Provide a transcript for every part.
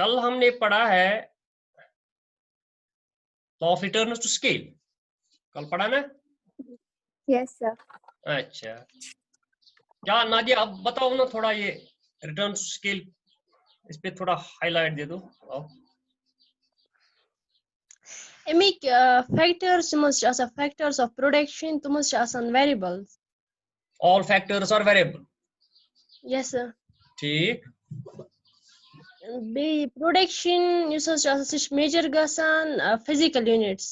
कल हमने पढ़ा है law of return to scale, कल पढ़ा ना? Yes sir. अच्छा, क्या नादिया अब बताओ ना थोड़ा ये रिटर्न टू स्केल, इस पे थोड़ा हाईलाइट दे दो। अमिक फैक्टर्स मस्ट आसान फैक्टर्स ऑफ प्रोडक्शन तो मस्ट आसान variables. All factors are variable. Yes sir. ठीक। बे प्रोडक्शन युस आसान मेजर गसान फिजिकल यूनिट्स।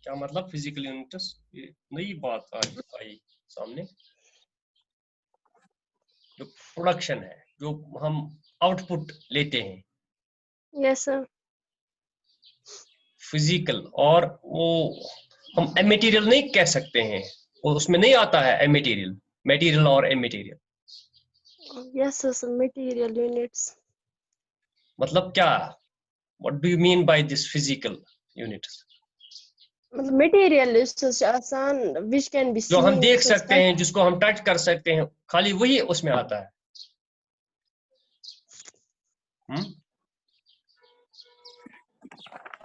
क्या मतलब फिजिकल यूनिट्स? ये नई बात आई सामने। जो प्रोडक्शन है, जो हम आउटपुट लेते हैं, यस सर। फिजिकल, और वो हम एमेटीरियल नहीं कह सकते हैं, वो उसमें नहीं आता है एमेटीरियल, मटेरियल और a material. Yes sir, material units. मतलब क्या? What do you mean by this physical units? मतलब मटेरियल युस आसान व्हिच कैन बी जो हम सीन, देख सकते हैं, जिसको हम टच कर सकते हैं, खाली वही उसमें आता है।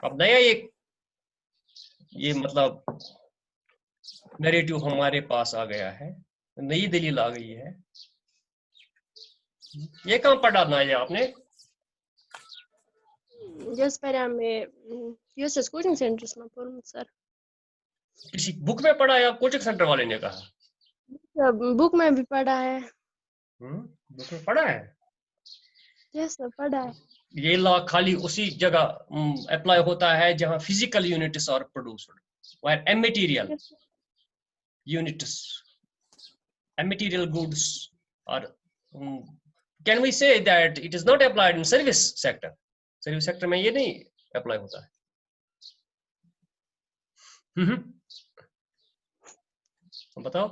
अब नया ये मतलब नैरेटिव हमारे पास आ गया है, नई दलील आ गई है। ये कहाँ पढ़ा ना ये आपने? यस पर में यूएसएस कोचिंग सेंटर्स में पढ़ूं सर। किसी बुक में पढ़ा या कोचिंग सेंटर वाले ने कहा? बुक में भी पढ़ा है। बुक में पढ़ा है? यस सर, पढ़ा है। ये लॉ खाली उसी जगह अप्लाई होता है जहां physical units are produced, where immaterial units, immaterial goods are, can we say that it is not applied in service sector? Service sector में ये नहीं अप्लाई होता है। बताओ।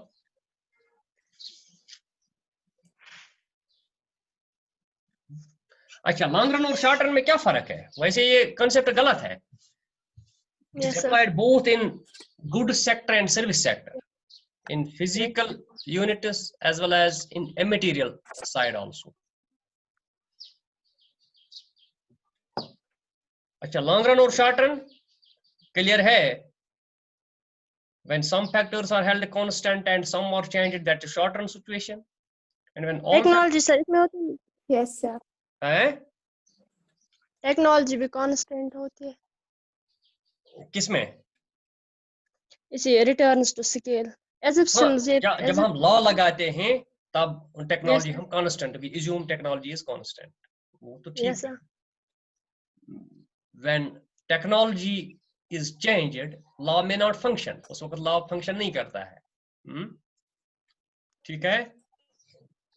अच्छा, लॉन्ग रन और शॉर्ट रन में क्या फर्क है? वैसे ये कंसेप्ट गलत है। It is applied both in goods sector and service sector, in physical units as well as in immaterial side also. अच्छा, लॉन्ग रन और शॉर्ट रन क्लियर है? When some factors are held constant and some are changed, that's a short run situation. And when all technology sir इसमें होती है। Yes sir. है, technology भी constant होती है किसमें? इसी रिटर्न्स टू स्केल assumptions जब हम लॉ लगाते हैं तब टेक्नोलॉजी हम कांस्टेंट भी assume technology is constant, वो तो ठीक है। When technology is changed, law may not function, उस वक्त law function नहीं करता है। ठीक है?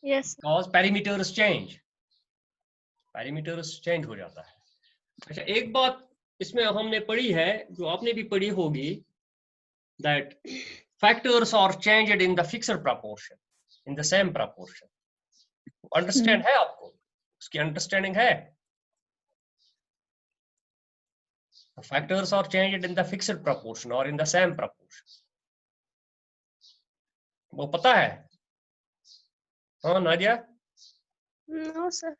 Yes. Because perimeters change, perimeters change हो जाता है। अच्छा, एक बात इसमें हमने पढ़ी है, जो आपने भी पढ़ी होगी, that factors are changed in the fixed proportion, in the same proportion. Understand है आपको? उसकी understanding है? The factors are changed in the fixed proportion or in the same proportion. वो पता है? हाँ नादिया? No sir.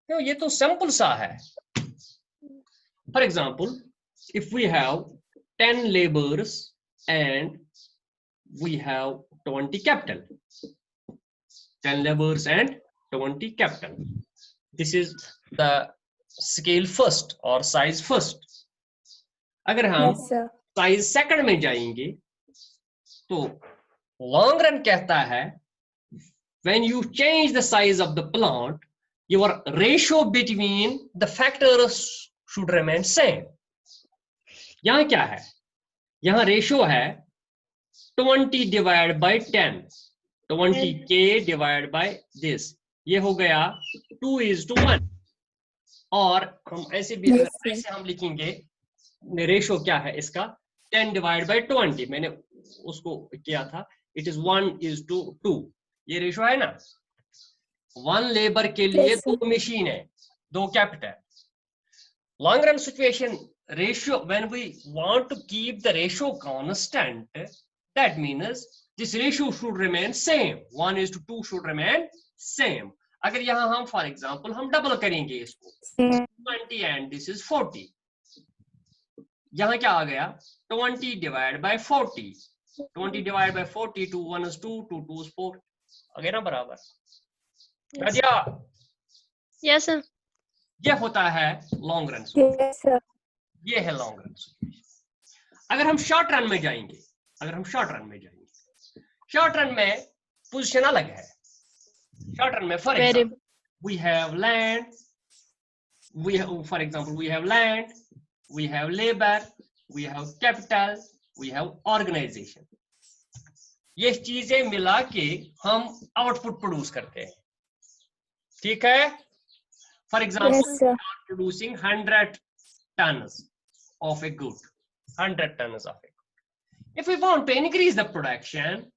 क्यों? ये तो सिंपल सा है। For example, if we have 10 laborers and we have 20 capital, 10 laborers and 20 capital. This is the scale first or size first. अगर हम size second में जाएंगे तो long run कहता है when you change the size of the plant, your ratio between the factors should remain same. यहाँ क्या है? यहाँ रेशियो है 20 divided by 10, 20k divided by this, ये हो गया 2:1। और हम ऐसे भी ऐसे हम लिखेंगे, रेशियो क्या है इसका? 10 divided by 20, मैंने उसको किया था, it is 1:2। ये रेशियो है ना? 1 लेबर के लिए 2 मशीन है, 2 capital. Long run situation ratio, when we want to keep the ratio constant, that means This ratio should remain same. 1:2 should remain same. अगर यहाँ हम for example हम double करेंगे इसको, Same. 20 and this is 40. यहाँ क्या आ गया? 20 divided by 40. 20 divided by 40, 2 1 is 2, 2 2 is 4. आ गया ना बराबर? Radhiya, Yes, sir. ये होता है लॉन्ग रन। Yes, sir. ये है लॉन्ग रन सॉल्यूशन। अगर हम शॉर्ट रन में जाएंगे, शॉर्ट रन में पोजीशन अलग है। शॉर्ट रन में for example we have land, we have labor, we have capital, we have organization. ये चीजें मिला के हम आउटपुट प्रोड्यूस करते हैं, ठीक है? For example Yes, sir. producing 100 tons of a good, 100 tons of a good. If we want to increase the production,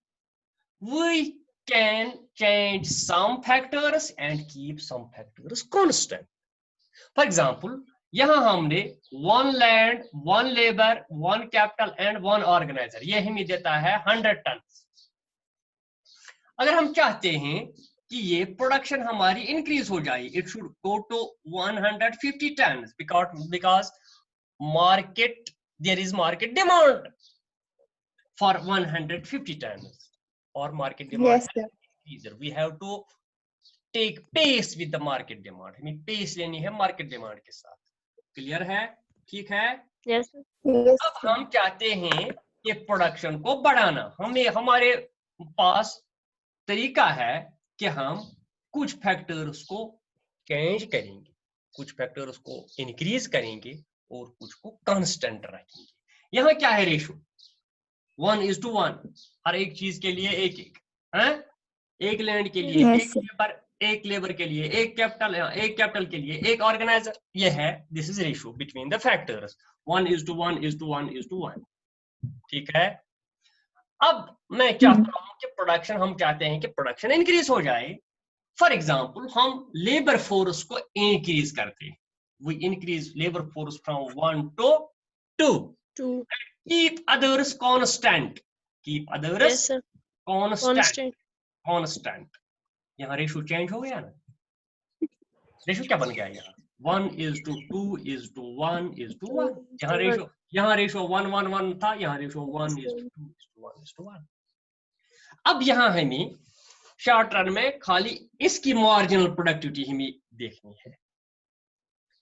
we can change some factors and keep some factors constant. For example, यहाँ हमने one land, one labor, one capital and one organizer, ये हमें देता है 100 tons. अगर हम चाहते हैं कि ये प्रोडक्शन हमारी इंक्रीज हो जाए, it should go to 150 tons because market, there is market demand for 150 tons or market demand. Yes, sir. Either we have to take pace with the market demand. हमें pace लेनी है market demand के साथ. Clear है? ठीक है? Yes, sir. Yes, अब sir. हम चाहते हैं कि प्रोडक्शन को बढ़ाना, हमें हमारे पास तरीका है कि हम कुछ फैक्टर्स को चेंज करेंगे, कुछ फैक्टर्स को इंक्रीज करेंगे और कुछ को कांस्टेंट रखेंगे। यहाँ क्या है रेशो? 1:1, हर एक चीज के लिए एक है? एक लैंड के लिए Yes, एक लेबर के लिए एक कैपिटल के लिए एक ऑर्गेनाइजर, ये है, this is ratio between the factors 1:1:1:1, ठीक है? अब मैं चाहता हूं कि प्रोडक्शन, हम चाहते हैं कि प्रोडक्शन इंक्रीज हो जाए। फॉर एग्जांपल हम लेबर फोर्स को इंक्रीज करते हैं, we increase labour force from 1 to 2, keep others constant, Yes, sir. constant. यहाँ रेशियो चेंज हो गया ना, रेशियो क्या बन गया? यहाँ 1:2:1:1। यहाँ रेशियो 1:1:1 था, यहाँ रेशियो 1:2:1:1। अब यहाँ हमें शॉर्ट रन में खाली इसकी मार्जिनल प्रोडक्टिविटी हमें देखनी है।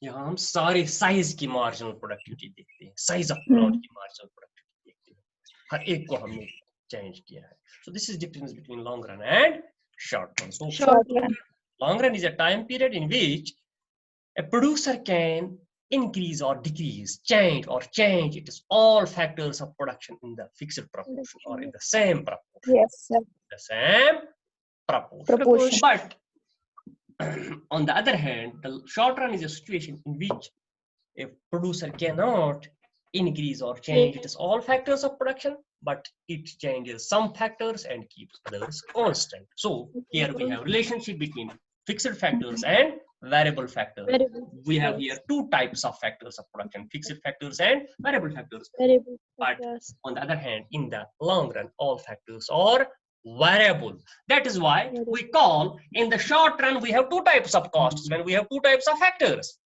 यहाँ हम सारे साइज की मार्जिनल प्रोडक्टिविटी देखते हैं, साइज ऑफ प्लॉट की मार्जिनल प्रोडक्टिविटी देखते हैं, हर एक को हमने चेंज किया है। So this is difference between long run and short run. So short run. long run is a time period in which a producer can increase or decrease, change it is all factors of production in the fixed proportion or in the same proportion. Yes, sir. The same proportion. But on the other hand, the short run is a situation in which a producer cannot increase or change it is all factors of production, but it changes some factors and keeps others constant. So here we have relationship between fixed factors and variable factors. We have here two types of factors of production, fixed factors and variable factors. But on the other hand, in the long run, all factors are variable. That is why we call, in the short run, we have two types of costs when we have two types of factors.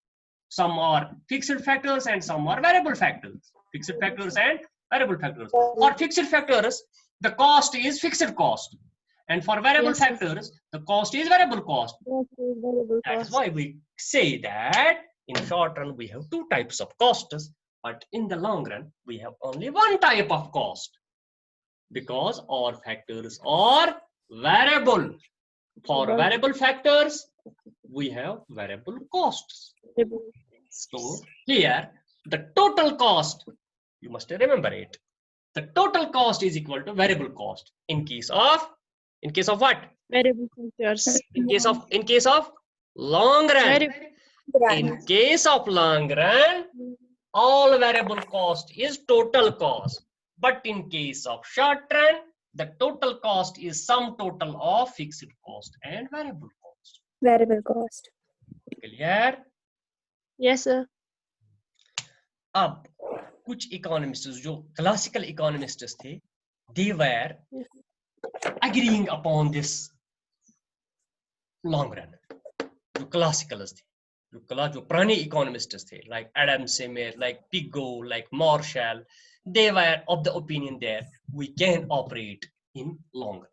Some are fixed factors and some are variable factors. Fixed factors and variable factors. For fixed factors, the cost is fixed cost. And for variable factors, the cost is variable cost. That is why we say that in short run, we have two types of costs, but in the long run, we have only one type of cost because all factors are variable. For variable factors, we have variable costs. So here, the total cost, you must remember it. The total cost is equal to variable cost in case of what? Variable factors. In case of long run. In case of long run, all variable cost is total cost. But in case of short run, the total cost is sum total of fixed cost and variable cost. Variable cost. Clear? Yes, sir. अब कुछ economists जो classical economists थे, they were agreeing upon this long run. जो classicals थे, जो पुराने economists थे, like Adam Smith, like Pigou, like Marshall, they were of the opinion that we can operate in long run.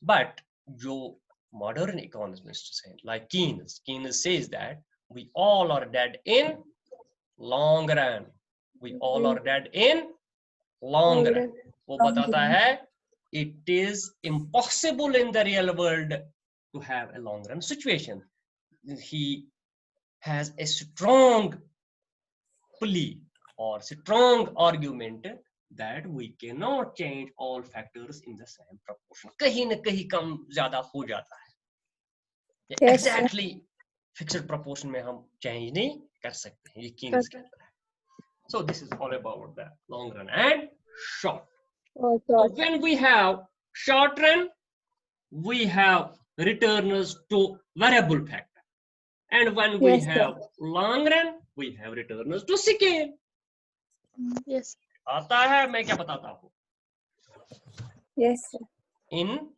But जो modern economists हैं, like Keynes says that we all are dead in long run. We all are dead in long run. वो बताता है it is impossible in the real world to have a long run situation. He has a strong plea or strong argument that we cannot change all factors in the same proportion. कहीं न कहीं कम ज्यादा हो जाता है. Yes, Exactly fixed proportion में हम change नहीं कर सकते हैं. ये Keynes कहता है. So this is all about the long run and short. Oh, So God. when we have short run, we have returners to variable factor. And when we Yes, sir. have long run, we have returners to scale. Yes. आता है, मैं क्या बताता हूँ? Yes, sir. In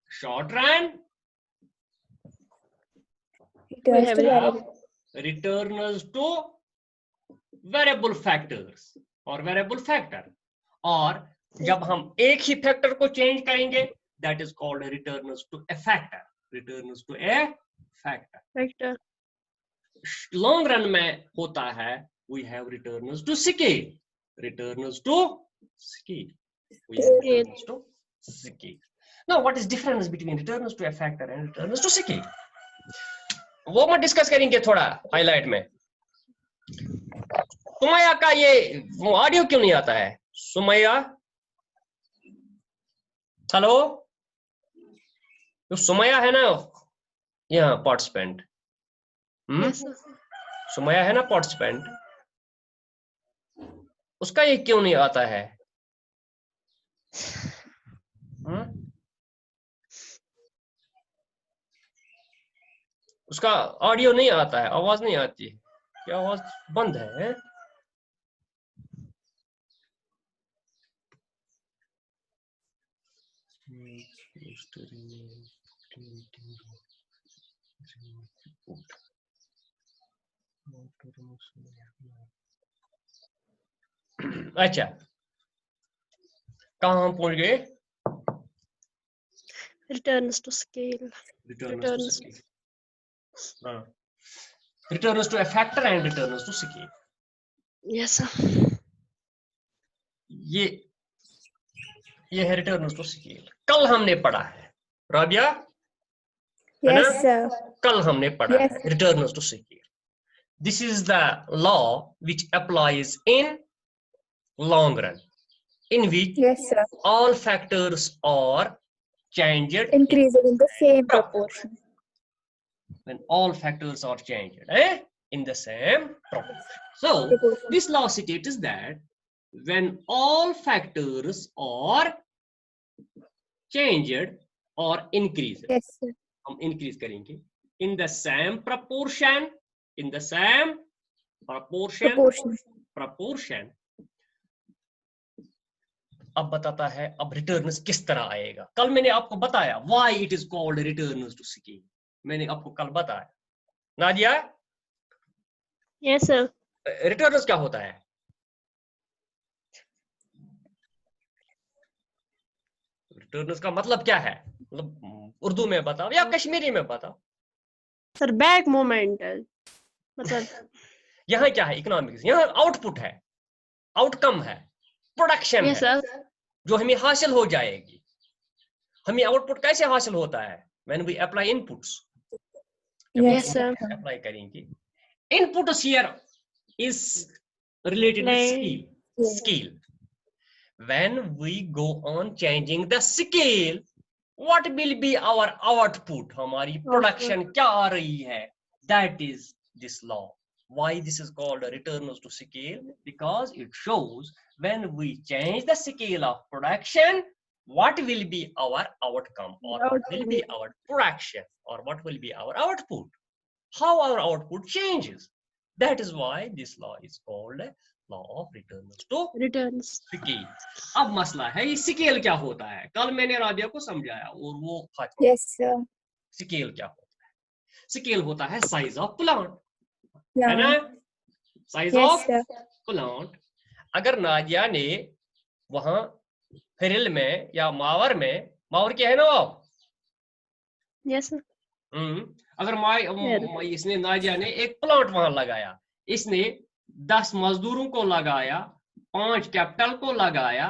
short run, Returns have to it. variable. returners to variable factors or variable factor. और जब हम एक ही फैक्टर को चेंज करेंगे, that is called a returners to a factor. Returners to a factor. Factor. Long run में होता है, we have returners to scale. Returners to scale. We have Scale. returners to scale. Now, what is difference between returners to a factor and returners to scale? वो मैं discuss करेंगे थोड़ा highlight में. सुमैया का ये ऑडियो क्यों नहीं आता है? सुमैया, हेलो, तो सुमैया है ना यहाँ पार्टिसिपेंट? Yes, sir. सुमैया है ना पार्टिसिपेंट? उसका ये क्यों नहीं आता है? उसका ऑडियो नहीं आता है, आवाज नहीं आती है. क्या आवाज बंद है? अच्छा, कहाँ हम पहुंच गए? Returns to scale. Returns to scale. Returns to a factor and returns to scale. Yes, sir. ये है returns to scale. कल हमने पढ़ा है, राबिया, है ना? Yes, sir. कल हमने पढ़ा Yes. है returns to scale. This is the law which applies in long run, in which Yes, sir. all factors are changed Increasing in the same proportion. when all factors are changed in the same proportion. So Proportion. this law states that when all factors are changed or increased, Yes, sir. हम increase करेंगे in the same proportion, in the same proportion. अब बताता है अब returns किस तरह आएगा. कल मैंने आपको बताया why it is called returns to scale. मैंने आपको कल बताया. Nadia, Yes, sir. रिटर्न्स क्या होता है? रिटर्न्स का मतलब क्या है? मतलब उर्दू में बताओ या कश्मीरी में बताओ. Sir, back moment. मतलब यहाँ क्या है? इकोनॉमिक्स. यहाँ आउटपुट है, आउटकम है, प्रोडक्शन Yes, है, sir. जो हमें हासिल हो जाएगी. हमें आउटपुट कैसे हासिल होता है? When we apply inputs. Yes, sir. Apply करेंगे. Inputs here is related with scale. Scale. When we go on changing the scale, what will be our output? हमारी production क्या आ रही है? That is this law. Why this is called a returns to scale? Because it shows when we change the scale of production, what will be our outcome, or what will be our production, or what will be our output? How our output changes. That is why this law is called law of returns to returns. Scale. अब मसला है ये scale क्या होता है, कल मैंने राबिया को समझाया और वो Yes, sir. स्केल क्या होता है? स्केल होता है साइज ऑफ प्लांट, है ना, Plant. Size Yes, of sir. Plant. अगर नादिया ने वहां फिरिल में या मावर में, मावर क्या है ना आप, Yes, sir. अगर इसने नादिया ने एक प्लांट वहां लगाया, इसने 10 मजदूरों को लगाया, 5 कैपिटल को लगाया,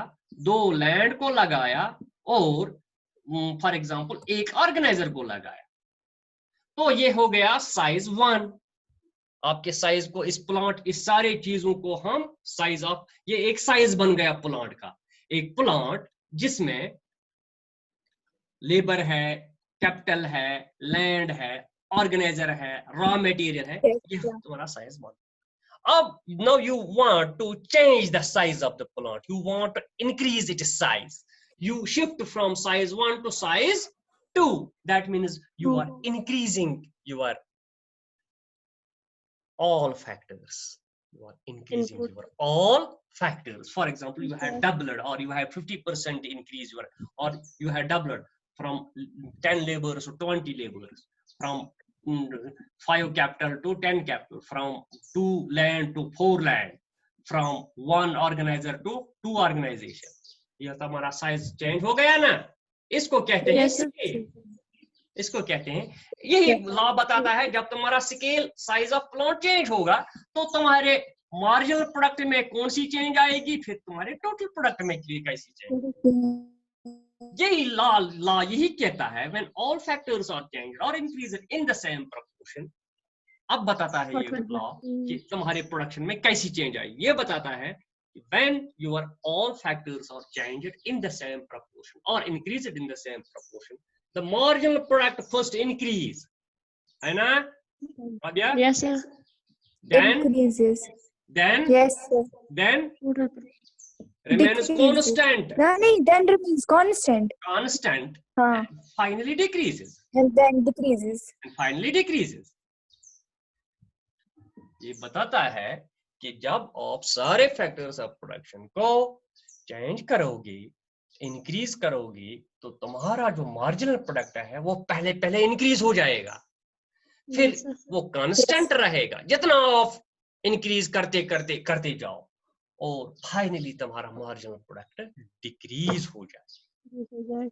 2 लैंड को लगाया और फॉर एग्जांपल एक ऑर्गेनाइजर को लगाया, तो ये हो गया साइज 1। आपके साइज को, इस प्लांट, इस सारे चीजों को हम साइज ऑफ, ये एक साइज बन गया प्लांट का। एक प्लांट जिसमें लेबर है, कैपिटल है, लैंड है, ऑर्गेनाइजर है, रॉ मटेरियल है, Yes, ये sir. तुम्हारा साइज बन। अब now you want to change the size of the plant, you want to increase its size, you shift from size 1 to size 2, that means you are increasing your all factors, you are increasing Input. your all factors. For example, you had doubled or you have 50% increase your, or you had doubled from 10 laborers to 20 laborers, from 5 capital to 10 capital, from 2 land to 4 land, from 1 organizer to 2 organization. ये तुम्हारा size change हो गया ना, इसको कहते हैं Yes, sir. Scale, इसको कहते हैं। यही लॉ बताता है जब तुम्हारा scale size of plot change होगा तो तुम्हारे मार्जिनल प्रोडक्ट में कौन सी चेंज आएगी, फिर तुम्हारे टोटल प्रोडक्ट में कैसी चेंज। यही लॉ यही कहता है when all factors are changed और increased in the same proportion. अब बताता है ये लॉ कि तुम्हारे प्रोडक्शन में कैसी चेंज आएगी। ये बताता है when your all factors are changed in the same proportion or increased in the same proportion, the marginal product first increase, है ना Rabia? Yes, sir. Then Increases. Yes, sir. then Total. remains Decreases. constant, No, then remains constant. constant, हाँ. and finally decreases, And then decreases. and finally decreases. ये बताता है कि जब आप सारे फैक्टर्स ऑफ प्रोडक्शन को चेंज करोगे, इंक्रीज करोगे, तो तुम्हारा जो मार्जिनल प्रोडक्ट है वो पहले पहले इंक्रीज हो जाएगा, फिर Yes, sir. वो कांस्टेंट रहेगा जितना आप इंक्रीज करते करते करते जाओ, और फाइनली तुम्हारा मार्जिनल प्रोडक्ट डिक्रीज हो जाए।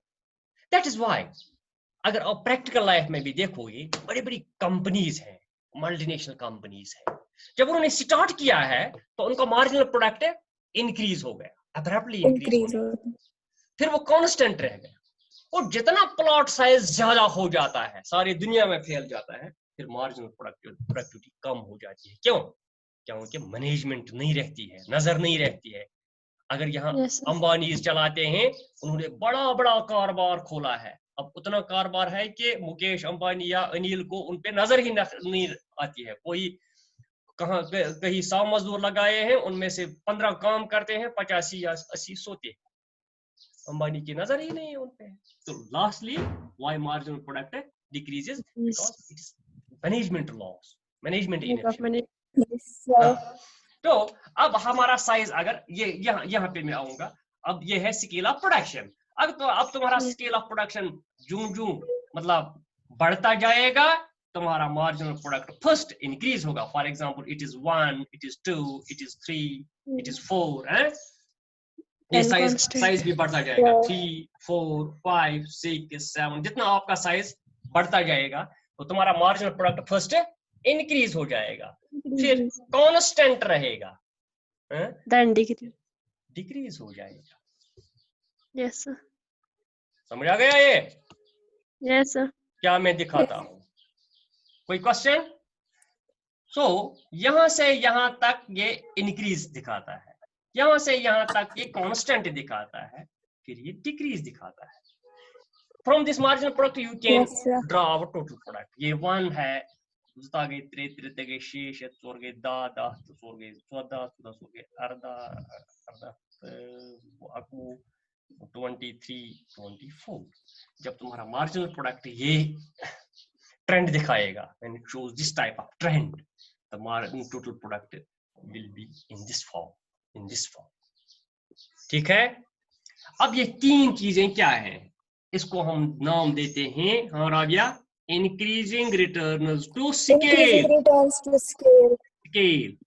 दैट इज व्हाई अगर आप प्रैक्टिकल लाइफ में भी देखोगे, बड़ी बड़ी कंपनीज हैं, मल्टीनेशनल कंपनीज हैं, जब उन्होंने स्टार्ट किया है तो उनका मार्जिनल प्रोडक्ट इंक्रीज हो गया, अब्रप्टली इंक्रीज हो गया, फिर वो कांस्टेंट रह गया, और जितना प्लॉट साइज ज्यादा हो जाता है, सारी दुनिया में फैल जाता है, फिर मार्जिनल प्रोडक्टिविटी कम हो जाती है। क्यों? क्योंकि मैनेजमेंट नहीं रहती है, नजर नहीं रहती है। अगर यहाँ अंबानी चलाते हैं, उन्होंने बड़ा बड़ा कारोबार खोला है, अब उतना कारोबार है कि मुकेश अंबानी या अनिल को उन पे नजर ही नहीं आती है। कोई कहीं 100 मजदूर लगाए हैं, उनमें से 15 काम करते हैं, 85 या 80 सोते हैं, अंबानी की नजर ही नहीं है उन पे। तो lastly why marginal product decreases, because it is management loss, management inefficiency. तो अब हमारा साइज, अगर ये यहाँ पे मैं आऊंगा, अब ये है स्केल ऑफ प्रोडक्शन। अब तुम्हारा स्केल ऑफ प्रोडक्शन जूं मतलब बढ़ता जाएगा, तुम्हारा मार्जिनल प्रोडक्ट फर्स्ट इंक्रीज होगा। For example it is 1, it is 2, it is 3, it is 4, है, ये साइज भी बढ़ता जाएगा, 3, 4, 5, 6, 7, जितना आपका साइज बढ़ता जाएगा तो तुम्हारा मार्जिनल प्रोडक्ट फर्स्ट इंक्रीज हो जाएगा, फिर कांस्टेंट रहेगा, then डिक्रीज हो जाएगा। Yes, sir. समझ आ गया ये? Yes, sir. क्या मैं दिखाता हूं? कोई क्वेश्चन? सो यहां से यहां तक ये इंक्रीज दिखाता है, यहां से यहां तक ये कांस्टेंट दिखाता है, फिर ये डिक्रीज दिखाता है। From this marginal product you can draw our total product. ये 1 है, 2 गए 3, 3 गए 6, 4 गए 10, 10 4 गए 14, 14 4 गए 18, 23, 24। जब तुम्हारा मार्जिनल प्रोडक्ट ये ट्रेंड दिखाएगा, when it shows this type of trend, the total product will be in this form. ठीक है, अब ये तीन चीजें क्या हैं, इसको हम नाम देते हैं, हाँ Rabia, increasing returns to Increasing scale. returns to scale. Scale.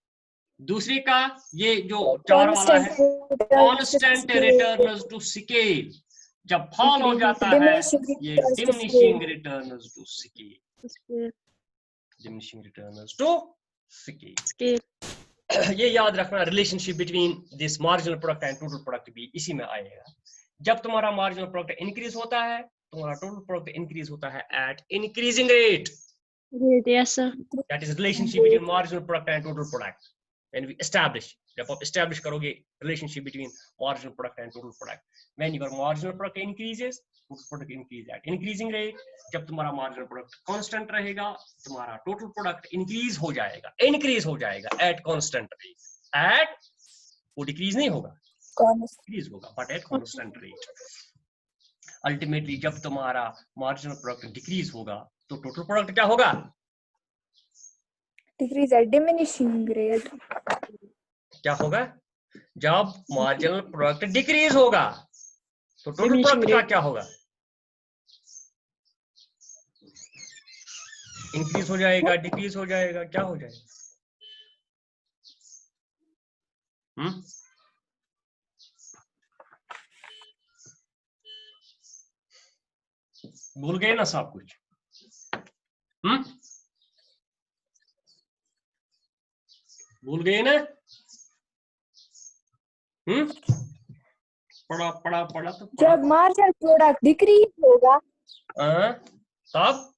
दूसरे का ये जो चार वाला है, कांस्टेंट रिटर्न्स टू स्केल. जब फॉल हो जाता है ये diminishing returns to scale. Diminishing returns to scale. ये याद रखना, relationship between this marginal product and total product भी इसी में आएगा. जब तुम्हारा मार्जिनल प्रोडक्ट इंक्रीज होता है, तुम्हारा टोटल प्रोडक्ट इंक्रीज होता है at increasing rate. Yes, sir. That is relationship between marginal product and total product. When we establish, जब आप establish करोगे relationship between marginal product and total product, when your marginal product increases, total product increase at increasing rate. जब तुम्हारा marginal product constant रहेगा, तुम्हारा total product increase हो जाएगा at constant rate. At वो decrease नहीं होगा, increase होगा, but at constant rate. Ultimately, जब तुम्हारा marginal product decrease होगा, तो total product क्या होगा? Decrease at diminishing rate. क्या होगा? जब मार्जिनल प्रोडक्ट डिक्रीज होगा तो टोटल प्रोडक्ट का क्या होगा? इंक्रीज हो जाएगा, डिक्रीज हो जाएगा, क्या हो जाएगा? भूल गए ना सब कुछ? भूल गए ना? पढ़ा तो जब मार्जिनल प्रोडक्ट डिक्रीज होगा तब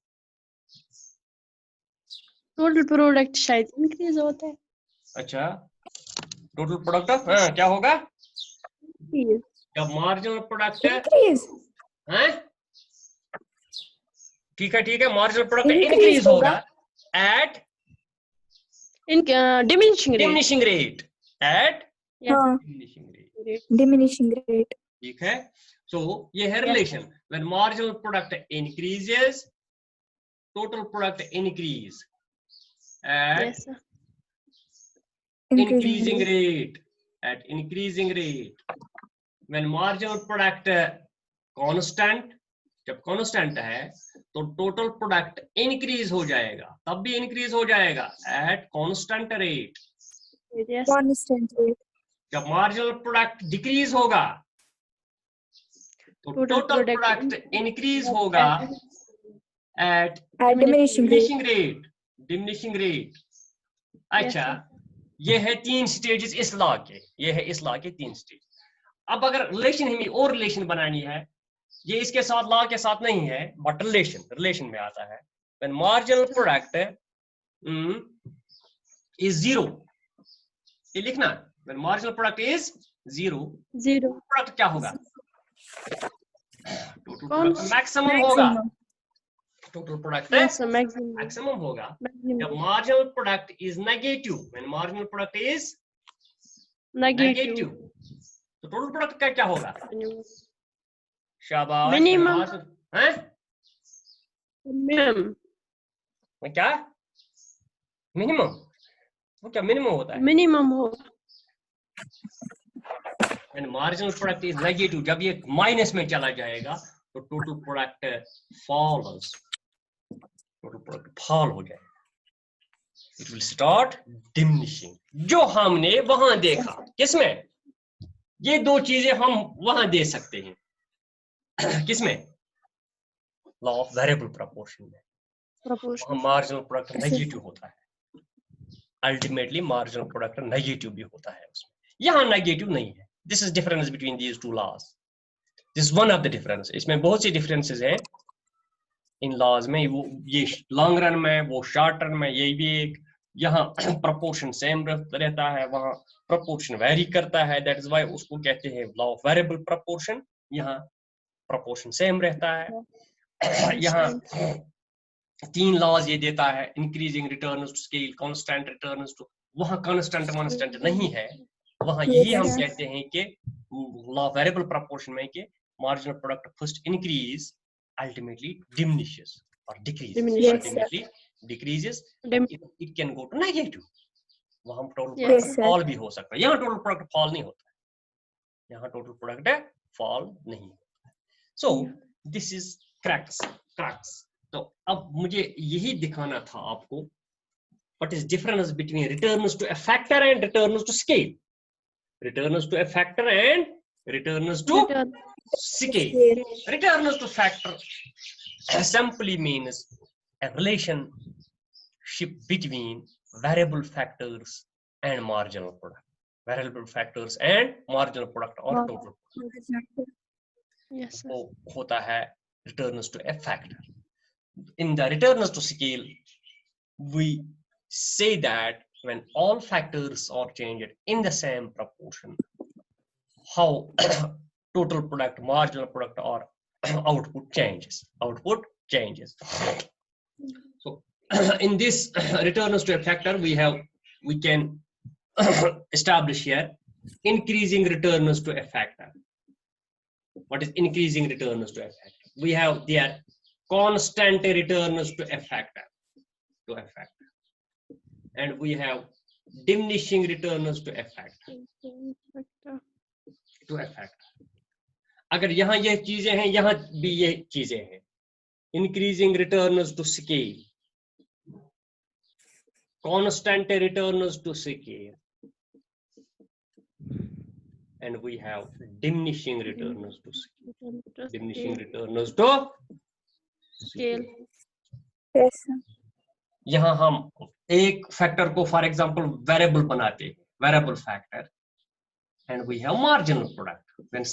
टोटल प्रोडक्ट शायद इंक्रीज होता है. अच्छा, टोटल प्रोडक्ट क्या होगा? जब मार्जिनल प्रोडक्ट इंक्रीज, ठीक है, मार्जिनल प्रोडक्ट इंक्रीज होगा eight diminishing rate. At diminishing rate. ठीक है, so ये है relation. When marginal product increases, total product increase at increasing rate. At increasing rate. When marginal product constant, जब constant है तो total product increase हो जाएगा, तब भी increase हो जाएगा at constant rate. Constant rate. जब marginal product decrease होगा तो total product increase होगा at diminishing rate. Diminishing rate. अच्छा, ये है तीन स्टेजेस इस लॉ के, ये है इस लॉ के तीन स्टेज. अब अगर रिलेशन हमें और रिलेशन बनानी है, ये इसके साथ लॉ के साथ नहीं है, बट रिलेशन में आता है. When marginal product is zero, ये लिखना. When marginal product is zero, product क्या होगा? Total product maximum होगा. Total product maximum होगा. जब marginal product is negative, when marginal product is negative, तो total product का क्या होगा? शाबाश. मिनिमम. क्या मिनिमम? वो क्या मिनिमम होता है? मिनिमम होगा. When marginal product is negative, जब ये माइनस में चला जाएगा तो total product falls. Total product fall हो जाएगा. It will start diminishing. जो हमने वहां देखा, किसमें? ये दो चीजें हम वहां दे सकते हैं. किसमें? लॉ ऑफ वेरिएबल प्रोपोर्शन में. मार्जिनल प्रोडक्ट नेगेटिव होता है, अल्टीमेटली मार्जिनल प्रोडक्ट नेगेटिव भी होता है उसमें. यहाँ नेगेटिव नहीं है. This is difference between these two laws. This is one of the difference. इसमें बहुत सी डिफरेंसेस हैं इन लॉज में. वो ये लॉन्ग रन में, वो शॉर्ट रन में, ये भी एक. यहाँ प्रोपोर्शन सेम रहता है, वहाँ प्रोपोर्शन वेरी करता है. दैट इज व्हाई उसको कहते हैं लॉ ऑफ वेरिएबल प्रोपोर्शन. यहाँ प्रोपोर्शन सेम रहता है. यहाँ तीन लॉज ये देता है, increasing returns to scale, constant returns to. वहां कांस्टेंट नहीं है. वहां यही हम कहते हैं कि लॉ ऑफ वेरिएबल प्रोपोर्शन में कि marginal product first increase, ultimately diminishes और decrease. Ultimately decreases, it can go to negative. वहां total Yes, product sir. Fall भी हो सकता है, यहाँ टोटल प्रोडक्ट फॉल नहीं होता है, यहाँ टोटल प्रोडक्ट फॉल नहीं होता है। So this is cracks. तो अब मुझे यही दिखाना था आपको what is difference between returns to a factor and returns to scale. Returns to a factor and returns to Return. scale. Scale. Returns to factor simply means a relationship between variable factors and marginal product. Variable factors and marginal product or total Yes, sir. वो होता है returns to a factor. In the returns to scale, we say that when all factors are changed in the same proportion, how total product, marginal product, or output changes. So in this returns to a factor, we can establish here increasing returns to a factor. What is increasing returns to a factor? We have there constant returns to a factor. And we have diminishing returns to a factor. अगर यहाँ ये चीजें हैं, यहाँ भी ये चीजें हैं. Increasing returns to scale, constant returns to scale, and we have diminishing returns to scale. Diminishing returns to Scale. Yes, sir. यहाँ हम एक फैक्टर को फॉर एग्जांपल वेरिएबल बनाते हैं, variable factor, and we have marginal product. When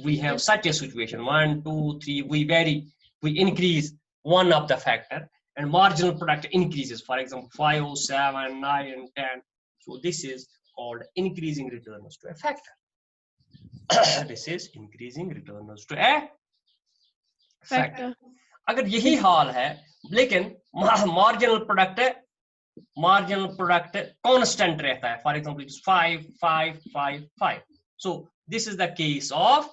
we have such a situation, 1, 2, 3, we increase one of the factor and marginal product increases, for example 5, 7, 9 and 10. So this is called increasing returns to a factor. This is increasing returns to a factor. अगर यही हाल है, लेकिन marginal product constant रहता है, for example it's 5, 5, 5, 5. So this is the case of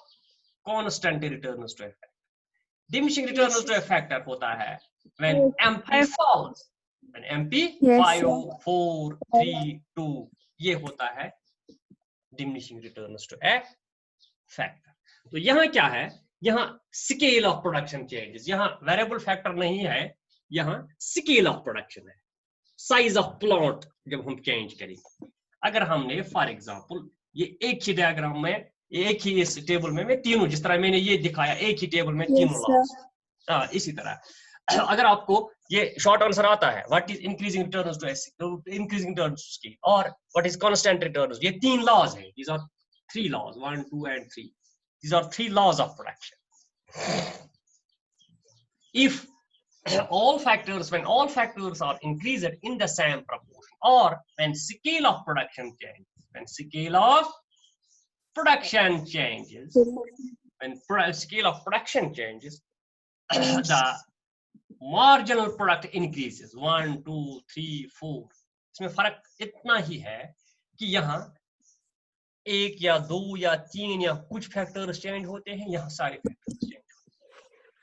constant returns to a factor. Diminishing returns to a factor होता है when MP falls. When MP 5, 4, 3, 2, ये होता है diminishing returns to a factor. तो यहाँ क्या है, यहाँ scale of production changes. यहाँ variable factor नहीं है, यहाँ scale of production है, size of plot जब हम change करेंगे. अगर हमने for example ये एक ही डायग्राम में, एक ही इस टेबल में तीनों, जिस तरह मैंने ये दिखाया, एक ही टेबल में तीनों लॉस, इसी तरह अगर आपको ये शॉर्ट आंसर आता है what is increasing returns to increasing returns to scale और व्हाट इज कांस्टेंट रिटर्न्स, ये तीन लॉज हैं. These are 3 laws, 1, 2 and 3. These are 3 laws of production. If all factors, when all factors are increased in the same proportion, or when scale of production changes, when scale of production changes, when scale of production changes, the marginal product increases 1, 2, 3, 4. इसमें फर्क इतना ही है कि यहाँ 1 या 2 या 3 या कुछ फैक्टर्स चेंज होते हैं, यहाँ सारे फैक्टर्स चेंज होते हैं.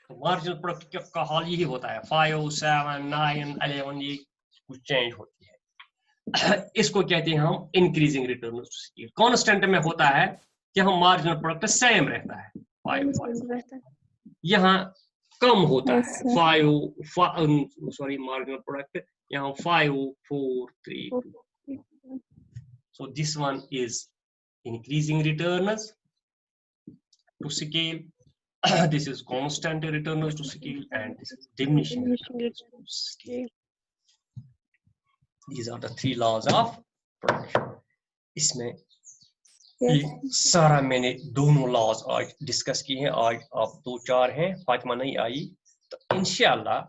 तो मार्जिनल प्रोडक्ट का हाल यही होता है, 5, 7, 9, 11 ये कुछ चेंज होती है. इसको कहते हैं हम increasing returns to scale. Constant में होता है कि हम मार्जिनल प्रोडक्ट सेम रहता है 5, यहाँ कम होता है 5, सॉरी मार्जिनल प्रोडक्ट यहाँ 5, 4, 3, 2. So this one is increasing returns to scale. This is constant returns to scale, and this is diminishing returns to scale. These are the 3 laws of production. इसमें सारा मैंने दोनों लॉज आज discuss किए हैं. आज आप 2-4 हैं, फातिमा नहीं आई, तो इंशाल्लाह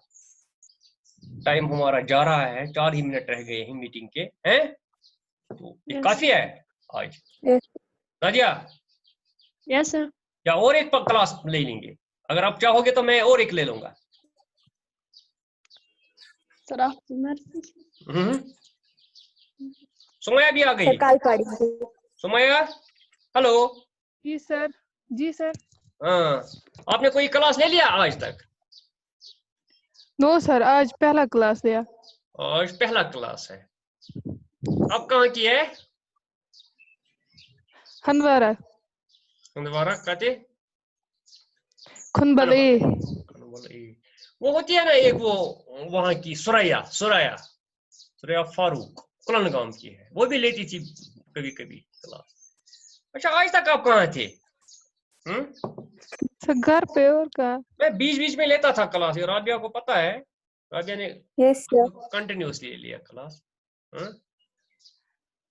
टाइम हमारा जा रहा है, 4 ही मिनट रह गए हैं मीटिंग के, हैं तो ये काफी है आज. नादिया, यस सर, या और एक क्लास ले लेंगे? अगर आप चाहोगे तो मैं और एक ले लूंगा. सर आपकी मर्जी. सुमैया भी आ गई. कल पढ़ेंगे. सुमैया, हेलो. जी सर. जी सर. हाँ, आपने कोई क्लास ले लिया आज तक? नो सर, आज पहला क्लास लिया. आज पहला क्लास है. अब कहाँ की है? हनवारा दोबारा कहते खुनबल ए वो होती है ना एक वो वहां की सुरैया फारूक कुलनगाम की है, वो भी लेती थी कभी कभी क्लास। अच्छा आज तक आप कहाँ थे? घर पे और का मैं बीच बीच में लेता था क्लास, राबिया को पता है, राबिया ने यस सर। कंटिन्यूअसली लिया क्लास।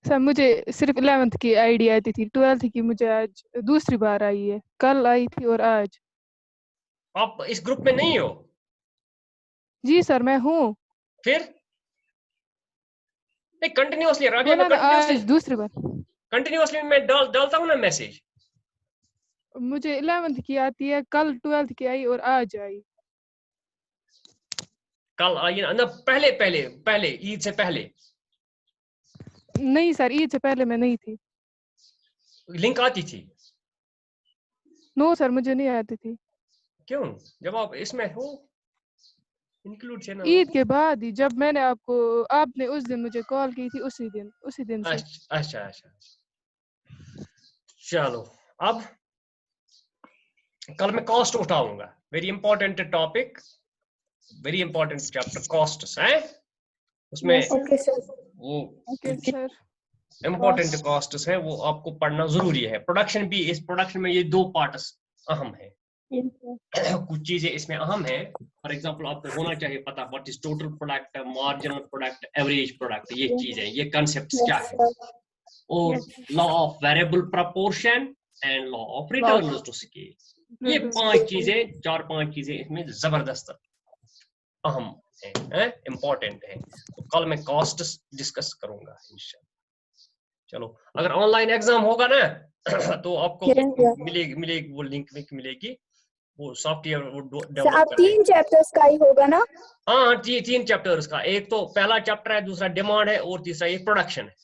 सर मुझे सिर्फ 11th की आईडी आती थी, 12th की मुझे आज दूसरी बार आई है, कल आई थी और आज। आप इस ग्रुप में नहीं हो? जी सर मैं हूँ। फिर नहीं, कंटिन्यूअसली राबिया बोला में ना आज दूसरी बार। कंटिन्यूअसली मैं डालता हूँ ना मैसेज। मुझे 11th की आती है, कल 12th की आई और आज आई। कल आई ना, पहले पहले पहले ईद से पहले नहीं सर, ईद से पहले मैं नहीं थी। लिंक आती थी? नो सर मुझे नहीं आती थी। क्यों? जब आप इसमें हो इंक्लूड है ना। ईद के बाद ही, जब मैंने आपने उस दिन मुझे कॉल की थी, उसी दिन से। अच्छा अच्छा, चलो अब कल मैं कॉस्ट उठाऊंगा, very important topic, very important chapter costs है, उसमें ओके सर। वो ओके सर। इंपॉर्टेंट कॉस्ट्स है, वो आपको पढ़ना जरूरी है। प्रोडक्शन भी, इस प्रोडक्शन में ये दो पार्ट्स अहम है। कुछ चीजें इसमें अहम है, फॉर एग्जांपल आपको होना चाहिए पता what is total product, marginal product, average product, ये चीजें, ये कॉन्सेप्ट्स क्या है, और law of variable proportion and law of return to scale, ये चार पांच चीजें इसमें जबरदस्त अहम है, इंपॉर्टेंट है। तो कल मैं कॉस्ट डिस्कस करूंगा इंशाल्लाह। चलो अगर ऑनलाइन एग्जाम होगा ना तो आपको मिलेगी वो लिंक मिलेगी, वो सॉफ्टवेयर वो डेवलप आप 3 चैप्टर्स का ही होगा ना? हाँ 3 चैप्टर्स का, एक तो पहला चैप्टर है, दूसरा डिमांड है और तीसरा ये प्रोडक्शन है।